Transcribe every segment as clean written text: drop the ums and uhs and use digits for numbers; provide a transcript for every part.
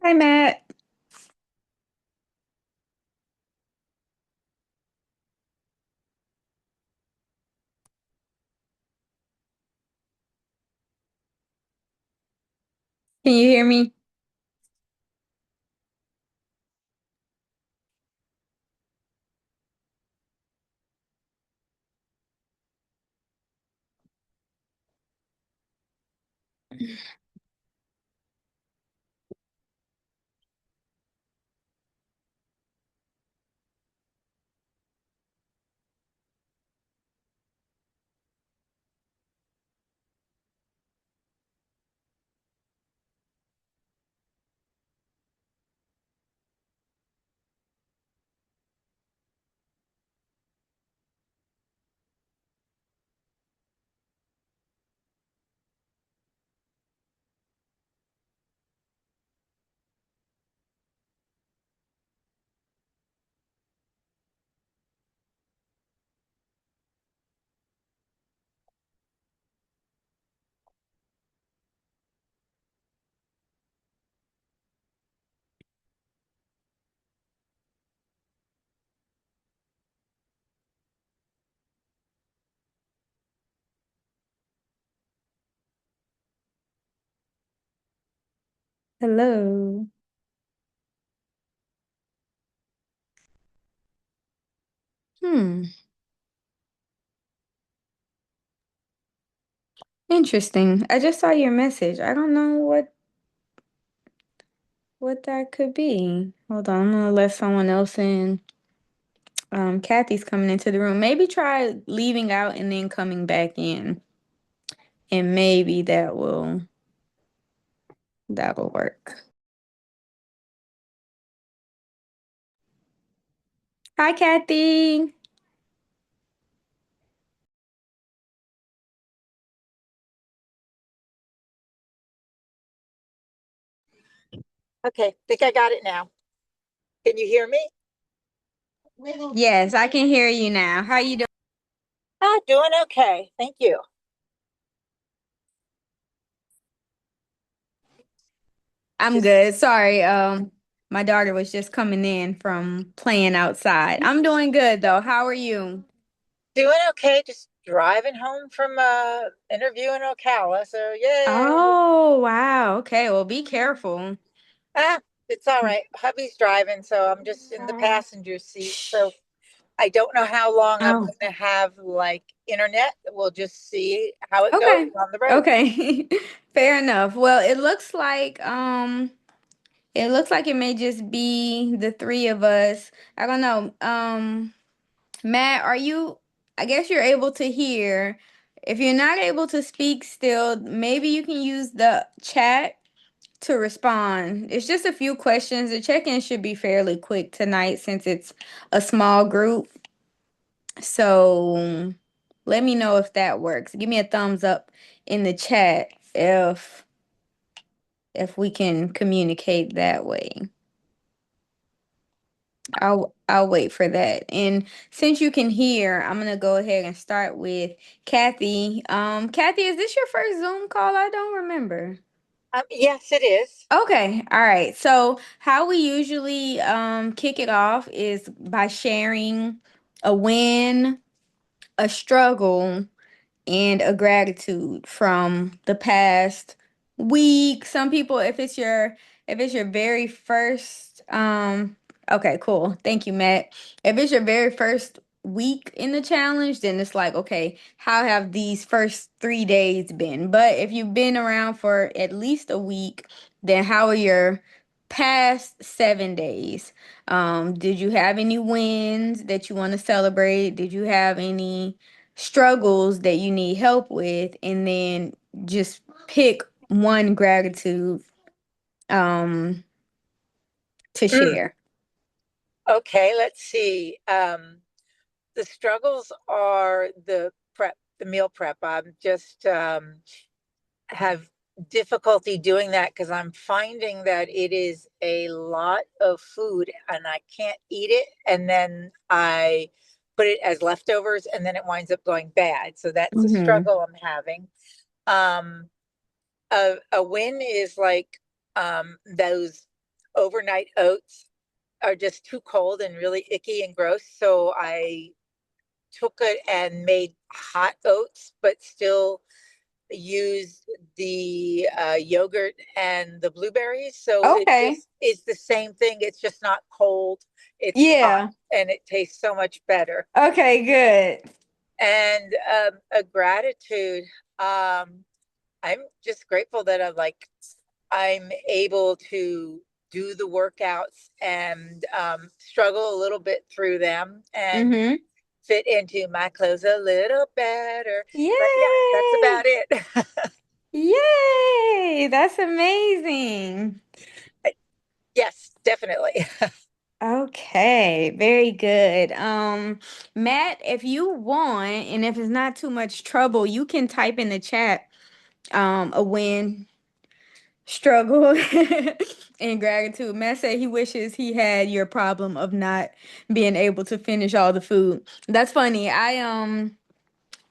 Hi, Matt. Can you hear me? Hello. Hmm. Interesting. I just saw your message. I don't know what that could be. Hold on, I'm gonna let someone else in. Kathy's coming into the room. Maybe try leaving out and then coming back in, and maybe that'll work. Hi, Kathy. Okay, think I got it now. Can you hear me? Yes, I can hear you now. How you doing? Ah, doing okay. Thank you. I'm Just good. Sorry, my daughter was just coming in from playing outside. I'm doing good though. How are you? doing okay. Just driving home from interview in Ocala. So yay. Oh, wow. Okay, well, be careful. Ah, it's all right. Hubby's driving, so I'm just in the passenger seat. So Shh. I don't know how long I'm Oh, going to have like internet. We'll just see how it goes okay. on the road. Okay. Fair enough. Well, it looks like it may just be the three of us. I don't know. Matt, I guess you're able to hear. If you're not able to speak still, maybe you can use the chat to respond. It's just a few questions. The check-in should be fairly quick tonight since it's a small group. So let me know if that works. Give me a thumbs up in the chat if we can communicate that way. I'll wait for that. And since you can hear, I'm gonna go ahead and start with Kathy. Kathy, is this your first Zoom call? I don't remember. Yes, it is. Okay, all right. So how we usually kick it off is by sharing a win, a struggle, and a gratitude from the past week. Some people, if it's your very first okay, cool. Thank you, Matt. If it's your very first week in the challenge, then it's like, okay, how have these first 3 days been? But if you've been around for at least a week, then how are your past 7 days? Did you have any wins that you want to celebrate? Did you have any struggles that you need help with? And then just pick one gratitude um to Mm, share. okay, let's see. The struggles are the meal prep. I'm just have difficulty doing that because I'm finding that it is a lot of food and I can't eat it. And then I put it as leftovers and then it winds up going bad. So that's a Mm-hmm. struggle I'm having. Um, a win is like those overnight oats are just too cold and really icky and gross. So I took it and made hot oats, but still used the yogurt and the blueberries. So it Okay. just is the same thing. It's just not cold. It's hot Yeah. and it tastes so much better. Okay, good. And a gratitude. Um, I'm just grateful that I'm able to do the workouts and struggle a little bit through them and Mm-hmm. fit into my clothes a little better. But yeah, that's Yay! about it. Yay! That's amazing. Yes, definitely. Okay, very good. Matt, if you want, and if it's not too much trouble, you can type in the chat a win, struggle, and gratitude. Matt said he wishes he had your problem of not being able to finish all the food. That's funny. I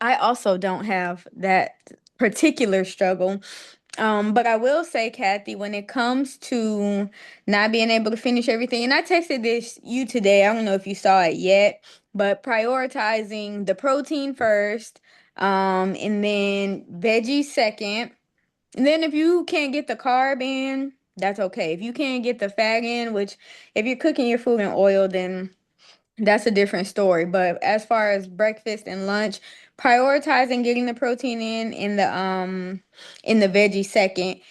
also don't have that particular struggle. But I will say, Kathy, when it comes to not being able to finish everything, and I texted this you today, I don't know if you saw it yet, but prioritizing the protein first, and then veggies second. And then if you can't get the carb in, that's okay. If you can't get the fat in, which if you're cooking your food in oil, then that's a different story. But as far as breakfast and lunch, prioritizing getting the protein in the veggie second.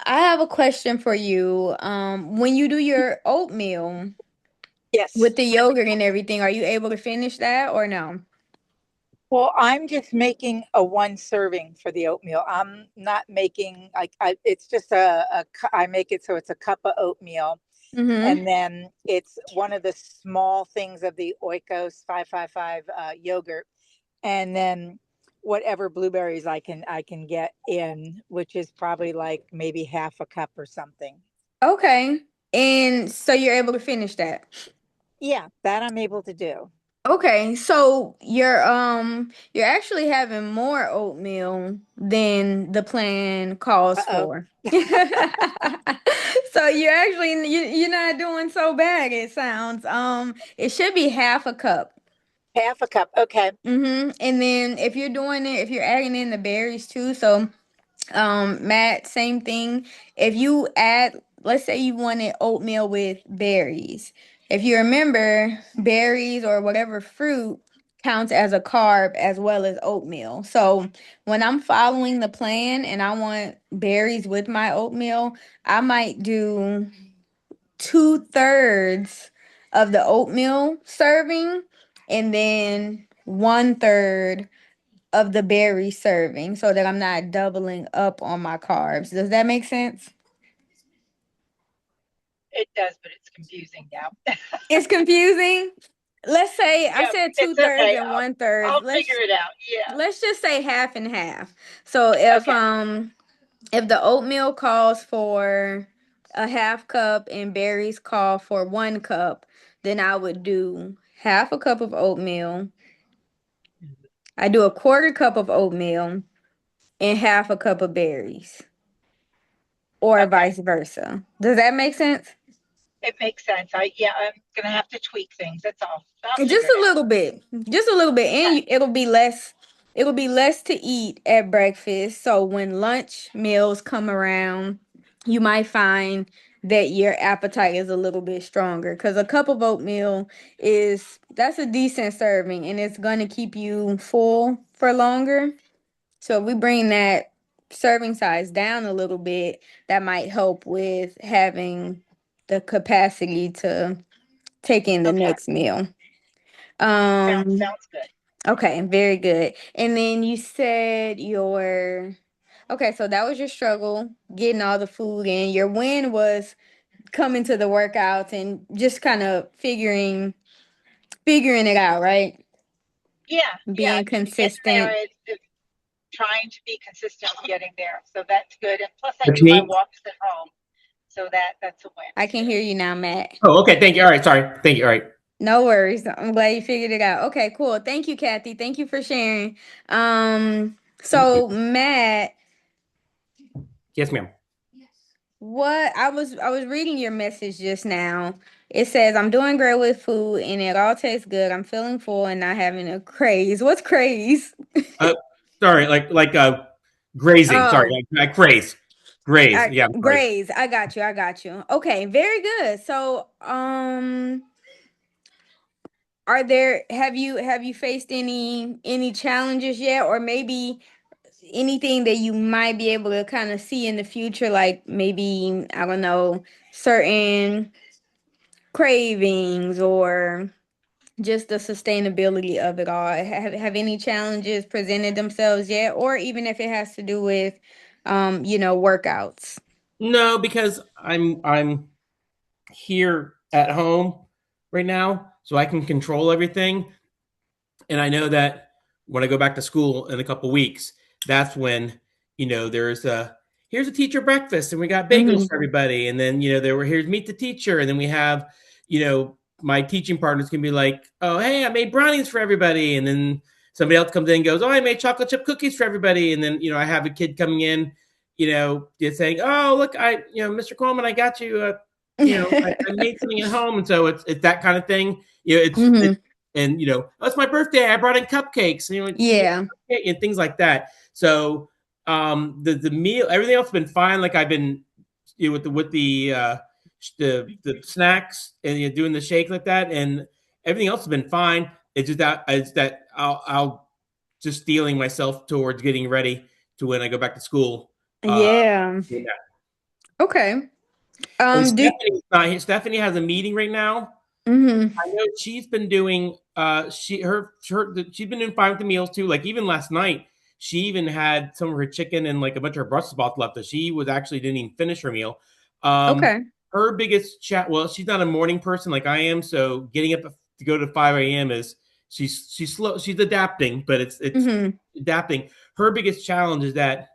I have a question for you. When you do your oatmeal Yes. with the yogurt and everything, are you able to finish that or no? Well, I'm just making a one serving for the oatmeal. I'm not making it's just I make it so it's a cup of oatmeal. Mm-hmm. And then it's one of the small things of the Oikos 555 yogurt. And then whatever blueberries I can get in, which is probably like maybe half a cup or something. Okay. And so you're able to finish that. Yeah, that I'm able to do. Okay, so you're actually having more oatmeal than the plan calls Uh-oh. for. So you're not doing so bad, it sounds. It should be half a cup. Half a cup. Okay. And then if you're doing it, if you're adding in the berries too, so Matt, same thing. If you add, let's say you wanted oatmeal with berries. If you remember, berries or whatever fruit counts as a carb as well as oatmeal. So when I'm following the plan and I want berries with my oatmeal, I might do 2/3 of the oatmeal serving and then 1/3 of the berry serving so that I'm not doubling up on my carbs. Does that make sense? It does, but it's confusing now. It's confusing. Let's say I Yeah, said two it's thirds okay. and I'll, 1/3. I'll figure it out. Yeah. Let's just say half and half. So Okay. if the oatmeal calls for a half cup and berries call for 1 cup, then I would do half a cup of oatmeal. I do a quarter cup of oatmeal and half a cup of berries, or Okay. vice versa. Does that make sense? It makes sense. I'm gonna have to tweak things. That's all. I'll Just figure it a out. little bit. Just a little bit. And Okay. it'll be less to eat at breakfast. So when lunch meals come around, you might find that your appetite is a little bit stronger. Because a cup of oatmeal that's a decent serving and it's gonna keep you full for longer. So if we bring that serving size down a little bit, that might help with having the capacity to take in the Okay, next meal. sounds Um, sounds good. okay, very good. And then you said your okay, so that was your struggle getting all the food in. Your win was coming to the workouts and just kind of figuring it out, right? Yeah, yeah. Being Getting there consistent. is trying to be consistent with getting there. So that's good. And plus, I That's do my me. walks at home, so that's a win. I can hear you now, Matt. Oh, okay. Thank you. All right. Sorry. Thank you. All right. No worries. I'm glad you figured it out. Okay, cool. Thank you, Kathy. Thank you for sharing. So Matt, Yes, ma'am. what I was reading your message just now. It says, I'm doing great with food and it all tastes good. I'm feeling full and not having a craze. What's craze? Uh, sorry. Grazing. Sorry. Oh, Like craze. Graze. Yeah. I'm sorry. graze. I got you. I got you. Okay, very good. So, have you faced any challenges yet, or maybe anything that you might be able to kind of see in the future, like maybe, I don't know, certain cravings or just the sustainability of it all? Have any challenges presented themselves yet, or even if it has to do with, workouts? No, because I'm here at home right now, so I can control everything. And I know that when I go back to school in a couple weeks, that's when there's a here's a teacher breakfast, and we got bagels Mm-hmm. for everybody, and then there were here's meet the teacher, and then we have my teaching partners can be like, oh hey, I made brownies for everybody, and then somebody else comes in and goes, oh I made chocolate chip cookies for everybody, and then I have a kid coming in, just saying, oh look, Mr. Coleman, I got you. I made something at home, and so it's that kind of thing. Mm-hmm. And oh, it's my birthday. I brought in cupcakes. You get Yeah. a cupcake and things like that. So the meal, everything else has been fine. Like I've been with the snacks and doing the shake like that, and everything else has been fine. It's that I'll just stealing myself towards getting ready to when I go back to school. Uh, Yeah. yeah. Okay. And Do Stephanie's not here. Stephanie has a meeting right now. mm-hmm. I know she's been doing she's been doing fine with the meals too. Like even last night, she even had some of her chicken and like a bunch of her Brussels sprouts left that she was actually didn't even finish her meal. Um, Okay. her biggest chat. Well, she's not a morning person like I am, so getting up to go to 5 a.m. is she's slow. She's adapting, but it's Mm-hmm. adapting. Her biggest challenge is that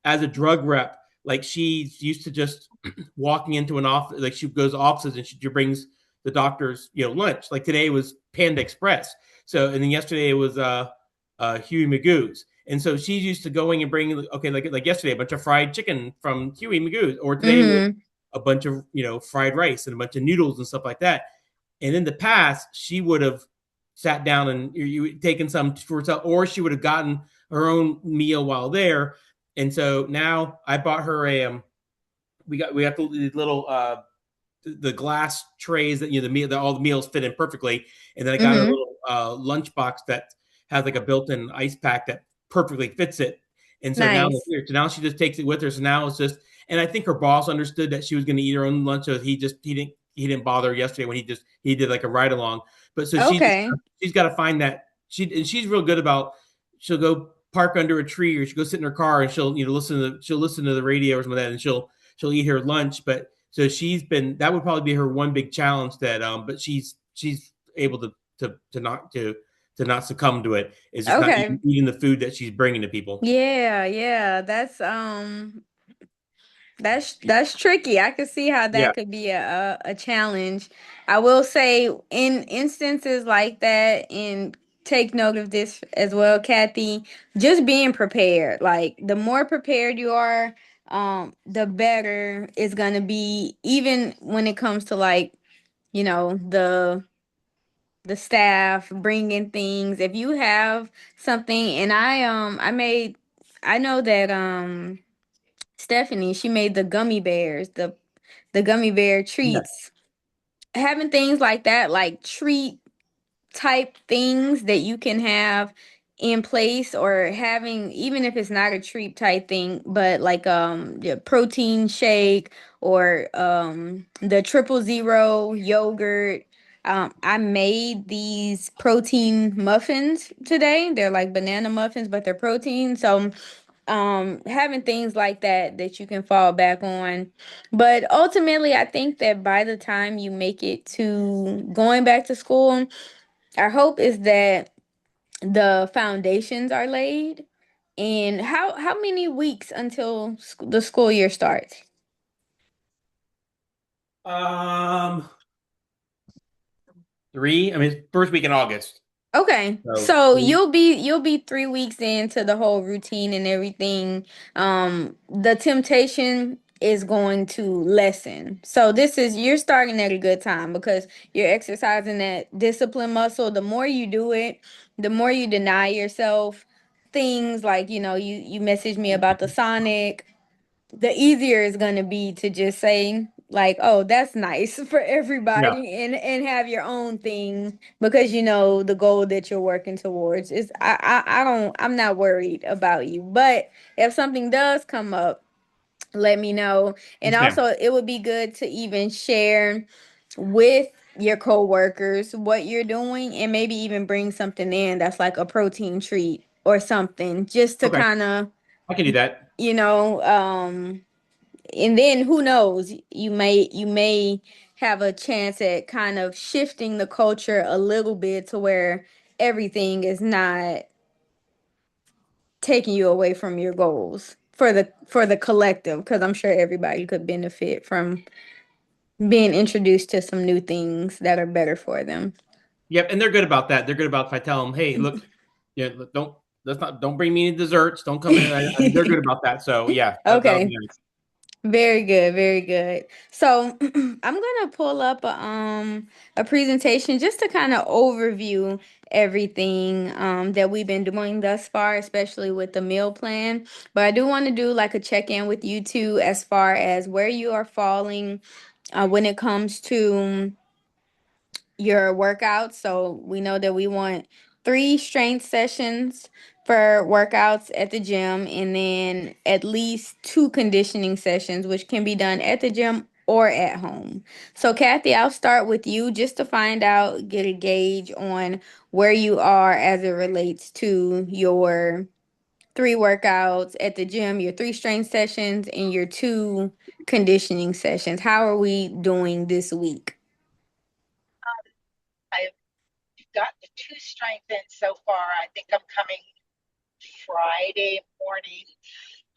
as a drug rep, like she's used to just walking into an office, like she goes to offices and she brings the doctor's lunch. Like today was Panda Express, so and then yesterday it was Huey Magoo's, and so she's used to going and bringing like yesterday a bunch of fried chicken from Huey Magoo's, or today was Mm-hmm. a bunch of fried rice and a bunch of noodles and stuff like that. And in the past, she would have sat down and you taken some for herself, or she would have gotten her own meal while there. And so now I bought her a we have the little the glass trays that the meal that all the meals fit in perfectly, and then I got a Mm-hmm. little lunch box that has like a built-in ice pack that perfectly fits it. And so now Nice. here, so now she just takes it with her. So now it's just, and I think her boss understood that she was going to eat her own lunch, so he didn't bother yesterday when he did like a ride along. But so Okay. she's got to find that she's real good about she'll go park under a tree or she'll go sit in her car and she'll listen to the radio or something like that, and she'll eat her lunch. But so that would probably be her one big challenge that but she's able to not succumb to it, is just not Okay. eating the food that she's bringing to people. Yeah, yeah. That's tricky. I could see how Yeah. that could be a challenge. I will say in instances like that, and take note of this as well, Kathy, just being prepared. Like the more prepared you are, the better it's gonna be, even when it comes to like, the staff bringing things. If you have something, and I know that Stephanie, she made the gummy bears, the gummy bear Yeah. treats. Having things like that, like treat type things that you can have in place, or having, even if it's not a treat type thing, but like the protein shake, or the 000 yogurt. I made these protein muffins today. They're like banana muffins, but they're protein. So having things like that that you can fall back on. But ultimately, I think that by the time you make it to going back to school, our hope is that the foundations are laid. And how many weeks until the school year starts? Um, 3. I mean, first week in August. Okay. So So 3. you'll be 3 weeks into the whole routine and everything. The temptation is going to lessen. So you're starting at a good time, because you're exercising that discipline muscle. The more you do it, the more you deny yourself things like, you messaged me about the Sonic. The easier it's going to be to just say like, oh, that's nice for Yeah. everybody, and have your own thing, because the goal that you're working towards is, I'm not worried about you. But if something does come up, let me know. And Yes, ma'am. also, it would be good to even share with your coworkers what you're doing, and maybe even bring something in that's like a protein treat or something, just to Okay. kind of, I can do that. you know um and then who knows, you may have a chance at kind of shifting the culture a little bit, to where everything is not taking you away from your goals for the collective, because I'm sure everybody could benefit from being introduced to some new things that are better for them. Yep, and they're good about that. They're good about if I tell them, "Hey, look, yeah, look, don't bring me any desserts. Don't come in." They're good about that. So yeah, that'll be Okay. nice. Very good, very good. So I'm gonna pull up a presentation just to kind of overview everything that we've been doing thus far, especially with the meal plan. But I do want to do like a check-in with you two, as far as where you are falling when it comes to your workouts. So we know that we want 3 strength sessions for workouts at the gym, and then at least 2 conditioning sessions, which can be done at the gym or at home. So, Kathy, I'll start with you just to find out, get a gauge on where you are as it relates to your 3 workouts at the gym, your 3 strength sessions, and your 2 conditioning sessions. How are we doing this week? I've got the 2 strength in so far. I think I'm coming Friday morning.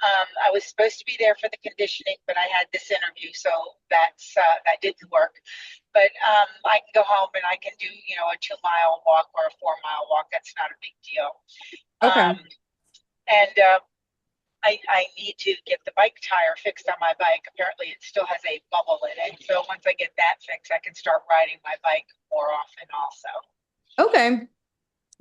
I was supposed to be there for the conditioning, but I had this interview, so that didn't work. But I can go home and I can do, a 2-mile walk or a 4-mile walk. That's not a big deal. Okay. And I need to get the bike tire fixed on my bike. Apparently, it still has a bubble in it. So once I get that fixed, I can start riding my bike more often also. Okay.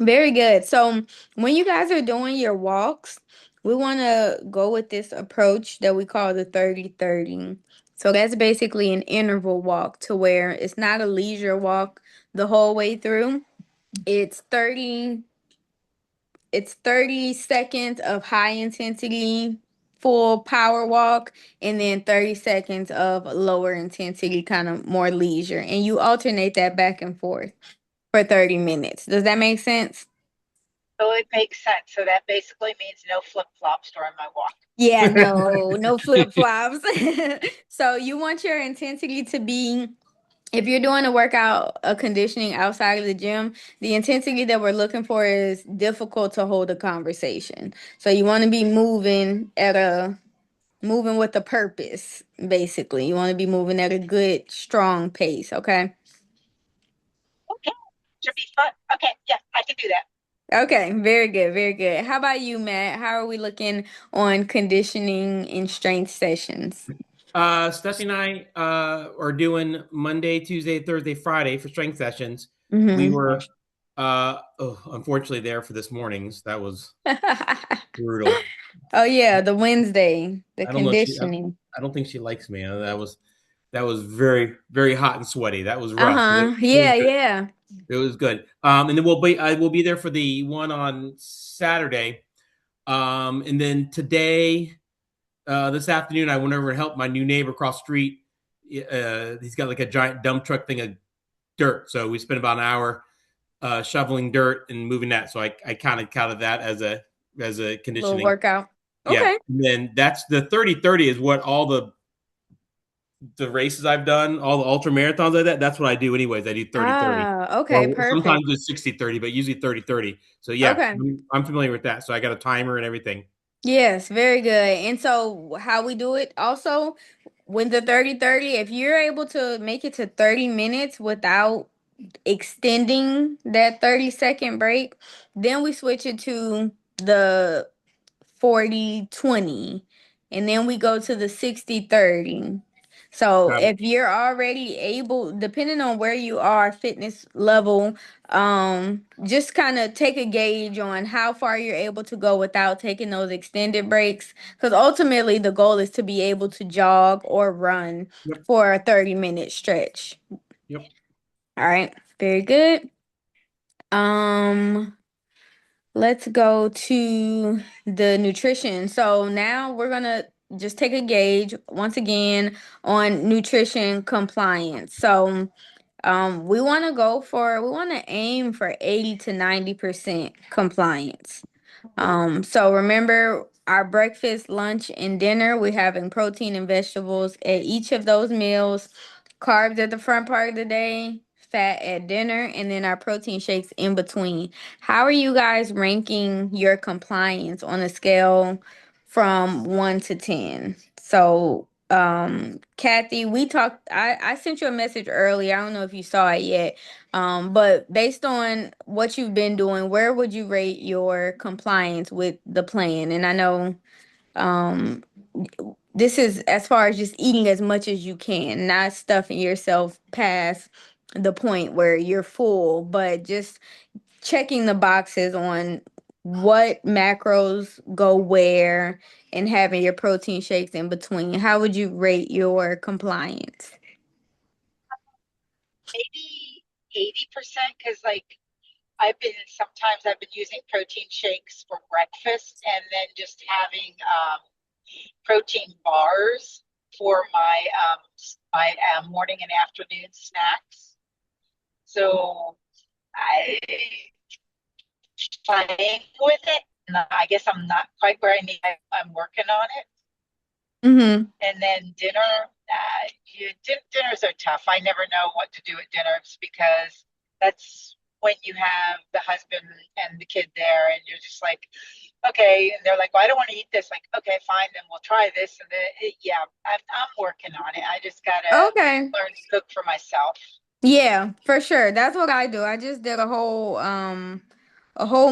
Very good. So when you guys are doing your walks, we want to go with this approach that we call the 30-30. So that's basically an interval walk, to where it's not a leisure walk the whole way through. It's 30 seconds of high intensity full power walk, and then 30 seconds of lower intensity, kind of more leisure. And you alternate that back and forth for 30 minutes. Does that make sense? So it makes sense. So that basically means no flip-flops during my walk. Yeah, no flip-flops. So you want your intensity to be, if you're doing a workout, a conditioning outside of the gym, the intensity that we're looking for is difficult to hold a conversation. So you want to be moving with a purpose, basically. You want to be moving at a good, strong pace, okay? Okay, should be fun. Okay, yeah, I can do that. Okay, very good, very good. How about you, Matt? How are we looking on conditioning and strength sessions? Stephanie and I are doing Monday, Tuesday, Thursday, Friday for strength sessions. We Mm-hmm. were unfortunately there for this morning's. That was brutal. Oh yeah, the Wednesday, the I don't know if she conditioning. I don't think she likes me. That was very, very hot and sweaty. That was rough. Uh-huh. It was Yeah, good. yeah. It was good. And then I will be there for the one on Saturday. And then today, this afternoon, I went over and helped my new neighbor across the street. He's got like a giant dump truck thing of dirt. So we spent about an hour shoveling dirt and moving that. So I kind of counted that as a Little conditioning. workout. Yeah. Okay. And then that's the 30-30 is what all the races I've done, all the ultra marathons like that. That's what I do anyways. I do 30-30. Ah, okay, Or sometimes perfect. it's 60-30, but usually 30-30. So yeah, Okay. I'm familiar with that. So I got a timer and everything. Yes, very good. And so how we do it also with the 30-30, if you're able to make it to 30 minutes without extending that 30-second break, then we switch it to the 40-20, and then we go to the 60-30. So Got it. if you're already able, depending on where you are fitness level, just kind of take a gauge on how far you're able to go without taking those extended breaks, because ultimately the goal is to be able to jog or run Yep. for a 30-minute stretch. Yep. All right, very good. Let's go to the nutrition. So now we're gonna just take a gauge once again on nutrition compliance. So we want to we want to aim for 80 to 90% compliance. So remember our breakfast, lunch, and dinner, we're having protein and vegetables at each of those meals, carbs at the front part of the day, fat at dinner, and then our protein shakes in between. How are you guys ranking your compliance on a scale from 1 to 10? So, Kathy, I sent you a message earlier. I don't know if you saw it yet. But based on what you've been doing, where would you rate your compliance with the plan? And I know um this is as far as just eating as much as you can, not stuffing yourself past the point where you're full, but just checking the boxes on what macros go where and having your protein shakes in between. How would you rate your compliance? Maybe 80%, because like sometimes I've been using protein shakes for breakfast and then just having protein bars for my morning and afternoon snacks. So I playing with it. And I guess I'm not quite where I need. I'm working on it. Mm-hmm. And then dinners are tough. I never know what to do at dinners because that's when you have the husband and the kid there, and you're just like, okay. And they're like, well, I don't want to eat this. Like, okay, fine, then we'll try this. And then, yeah, I'm working on it. I just gotta Okay. learn to cook for myself. Yeah, for sure. That's what I do. I just did a whole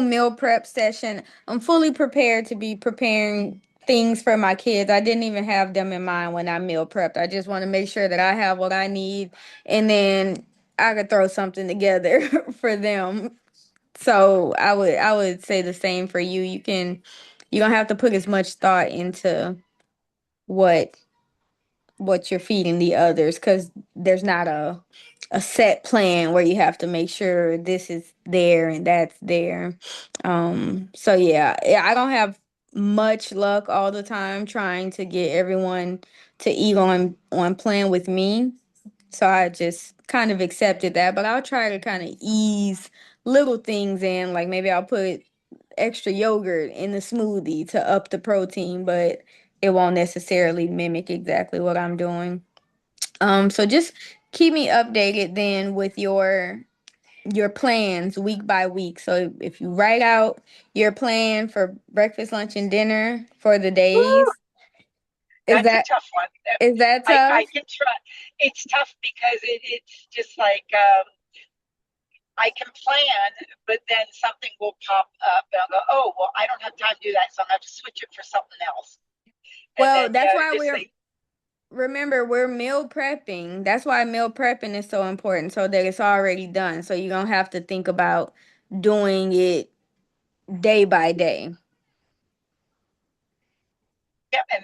meal prep session. I'm fully prepared to be preparing things for my kids. I didn't even have them in mind when I meal prepped. I just want to make sure that I have what I need, and then I could throw something together for them. So I would say the same for you. You don't have to put as much thought into what you're feeding the others, because there's not a set plan where you have to make sure this is there and that's there. So yeah, I don't have much luck all the time trying to get everyone to eat on plan with me. So I just kind of accepted that, but I'll try to kind of ease little things in, like maybe I'll put extra yogurt in the smoothie to up the protein, but it won't necessarily mimic exactly what I'm doing. So just keep me updated then with your plans week by week. So if you write out your plan for breakfast, lunch, and dinner for the Woo, days, is that's a that tough one. is that I tough? can try. It's tough because it's just like I can plan, but then something will pop up and I'll go, oh, well, I don't have time to do that. So I'm going to have to switch it for something else. And Well, then, that's why just we're like, remember we're meal prepping. That's why meal prepping is so important, so that it's already done. So you don't have to think about doing it day by day. Yep, and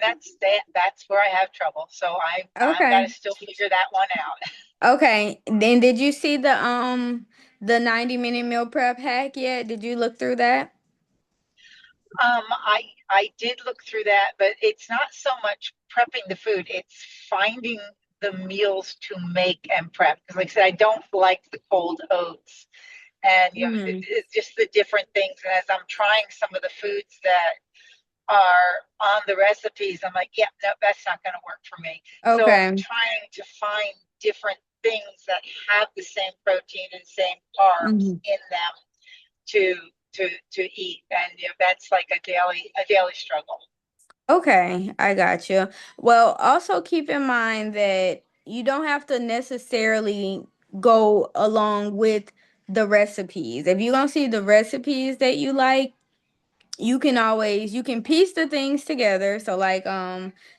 that's where I have trouble. So I've got to Okay. still figure that one out. Okay. Then did you see the 90-minute meal prep hack yet? Did you look through that? I did look through that, but it's not so much prepping the food, it's finding the meals to make and prep. Because like I said, I don't like the cold oats. And Mm. it's just the different things. And as I'm trying some of the foods that are on the recipes, I'm like, yeah, no, that's not going to work for me. So I'm Okay. trying to find different things that have the same protein and same carbs Mhm. in them to to eat. And that's like a daily struggle. Okay, I got you. Well, also keep in mind that you don't have to necessarily go along with the recipes. If you don't see the recipes that you like, you can piece the things together. So like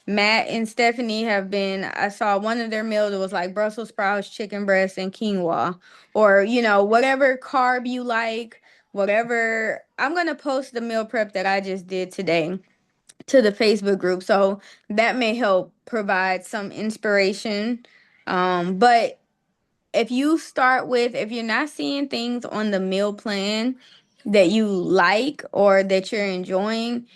Matt and Stephanie have been, I saw one of their meals, it was like Brussels sprouts, chicken breast, and quinoa. Or, whatever carb you like, whatever. I'm gonna post the meal prep that I just did today to the Facebook group. So that may help provide some inspiration. But if you're not seeing things on the meal plan that you like or that you're enjoying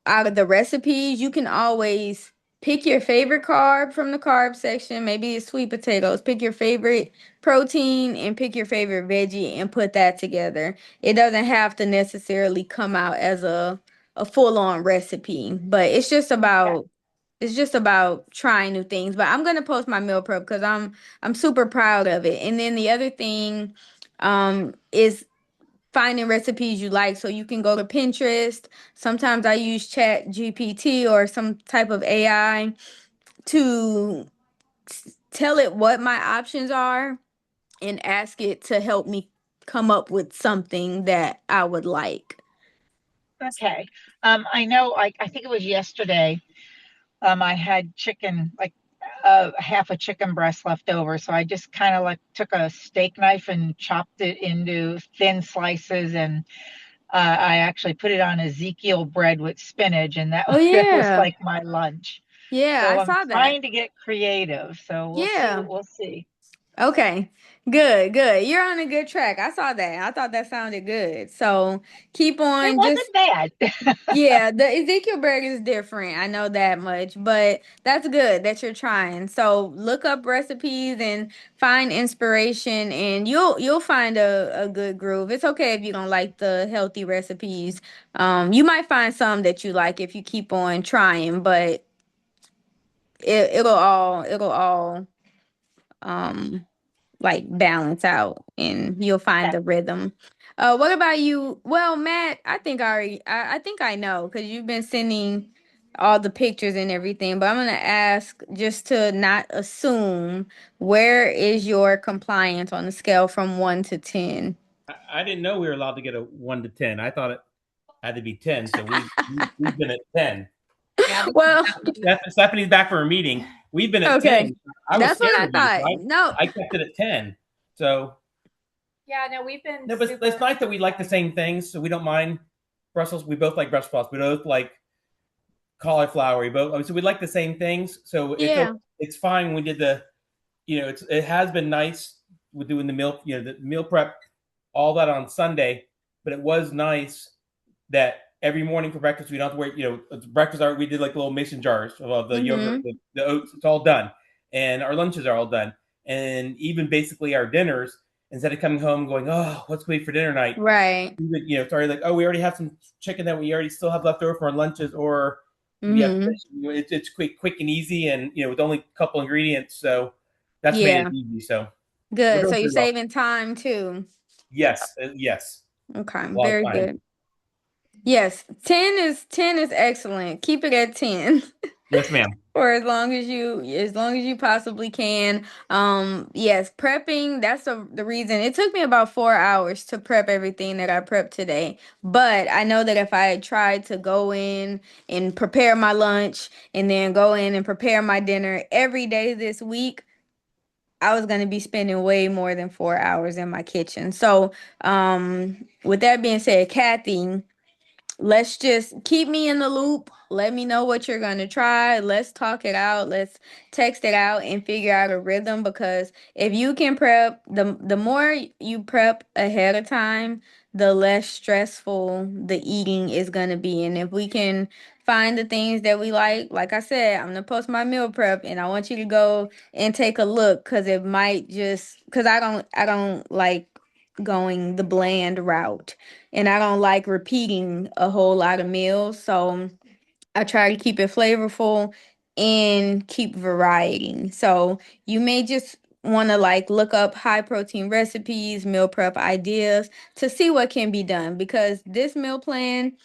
out of the recipes, you can always pick your favorite carb from the carb section. Maybe it's sweet potatoes. Pick your favorite protein and pick your favorite veggie and put that together. It doesn't have to necessarily come out as a full-on recipe, but Yeah. it's just about trying new things. But I'm gonna post my meal prep because I'm super proud of it. And then the other thing is finding recipes you like. So you can go to Pinterest. Sometimes I use Chat GPT or some type of AI to tell it what my options are and ask it to help me come up with something that I would like. Okay. I know, I think it was yesterday, I had chicken, like half a chicken breast left over. So I just kind of like took a steak knife and chopped it into thin slices. And I actually put it on Ezekiel bread with spinach. And that, Oh that was yeah. like my lunch. Yeah, I So I'm saw that. trying to get creative. So we'll see Yeah. what we'll see. Okay. Good, good. You're on a good track. I saw that. I thought that sounded good. So keep It on just wasn't bad. yeah, the Ezekiel burger is different. I know that much, but that's good that you're trying. So look up recipes and find inspiration and you'll find a good groove. It's okay if you don't like the healthy recipes. You might find some that you like if you keep on trying, but it'll all um like balance out and you'll find Okay. the rhythm. What about you? Well, Matt, I think I know because you've been sending all the pictures and everything, but I'm gonna ask just to not assume, where is your compliance on the scale from 1 to 10? I didn't know we were allowed to get a 1 to 10. I thought it had to be 10. So we've been at 10. Yeah, Well, Stephanie's back for a meeting. We've been at okay. 10. I was That's what scared I of you, so thought. No, I kept it at 10. So Yeah, no, we've been no, but it's super nice that we like the same things, so we don't mind Brussels. We both like Brussels sprouts. We both like cauliflower. We both so we like the same things. So yeah, it's fine when we did it has been nice with doing the meal prep, all that on Sunday. But it was nice that every morning for breakfast we don't have to wait. Breakfast we did like little mason jars of the yogurt, mm-hmm, the oats. It's all done, and our lunches are all done, and even basically our dinners. Instead of coming home going, oh, what's we eat for dinner night? right, Sorry, like, oh, we already have some chicken that we already still have left over for our lunches, or we have mm-hmm, it's quick and easy, and with only a couple ingredients, so that's made it yeah, easy. So we're good. So doing you're pretty well. saving time too. Yes, yes, Okay, a lot of very time. good. Yes, 10 is excellent. Keep it at 10 Yes, ma'am. for as long as you possibly can. Yes, prepping, that's the reason. It took me about 4 hours to prep everything that I prepped today. But I know that if I had tried to go in and prepare my lunch and then go in and prepare my dinner every day this week, I was going to be spending way more than 4 hours in my kitchen. So, with that being said, Kathy, let's just keep me in the loop. Let me know what you're gonna try. Let's talk it out. Let's text it out and figure out a rhythm, because if you can prep, the more you prep ahead of time, the less stressful the eating is gonna be. And if we can find the things that we like I said, I'm gonna post my meal prep and I want you to go and take a look, because it might just, because I don't like going the bland route, and I don't like repeating a whole lot of meals. So I try to keep it flavorful and keep variety. So you may just want to like look up high protein recipes, meal prep ideas to see what can be done, because this meal plan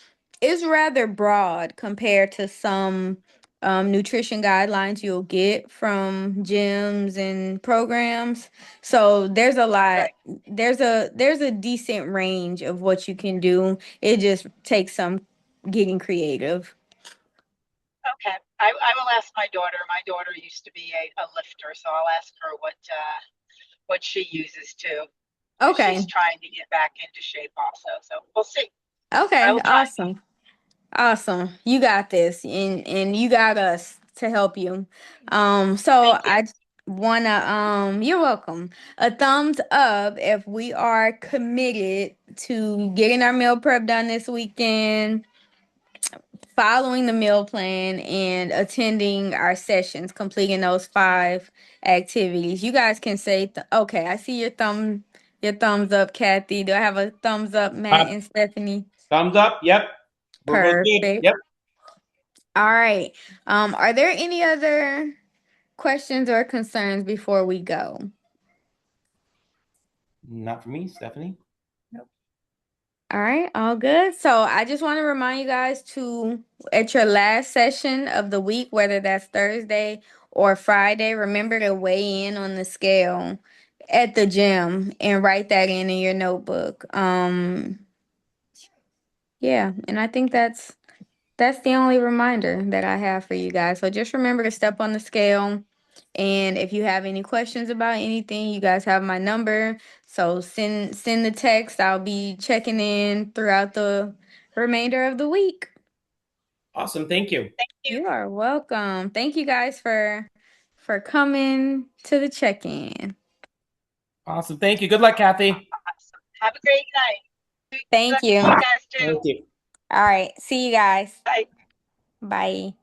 is rather broad compared to some nutrition guidelines you'll get from gyms and programs. So there's a lot, Right. there's a decent range of what you can do. It just takes some getting creative. Okay. I will ask my daughter. My daughter used to be a lifter, so I'll ask her what she uses too. She's Okay. trying to get back into shape also. So we'll see. I Okay. will try. Awesome. Awesome. You got this, and you got us to help you. So Thank you. I wanna you're welcome. A thumbs up if we are committed to getting our meal prep done this weekend, following the meal plan, and attending our sessions, completing those 5 activities. You guys can say okay, I see your thumbs up, Kathy. Do I have a thumbs up, Matt and Stephanie? Thumbs up. Yep. We're both good. Perfect. Yep. All right. Are there any other questions or concerns before we go? Not for me, Stephanie. All right, all good. So I just want to remind you guys to, at your last session of the week, whether that's Thursday or Friday, remember to weigh in on the scale at the gym and write that in your notebook. Yeah, and I think that's the only reminder that I have for you guys. So just remember to step on the scale. And if you have any questions about anything, you guys have my number. So send the text. I'll be checking in throughout the remainder of the week. Awesome. Thank you. Thank you. You are welcome. Thank you guys for coming to the check-in. Awesome. Thank you. Good luck, Kathy. Awesome. Have a great night. Good Thank luck to you. you guys too. Thank you. All right. See you guys. Bye. Bye.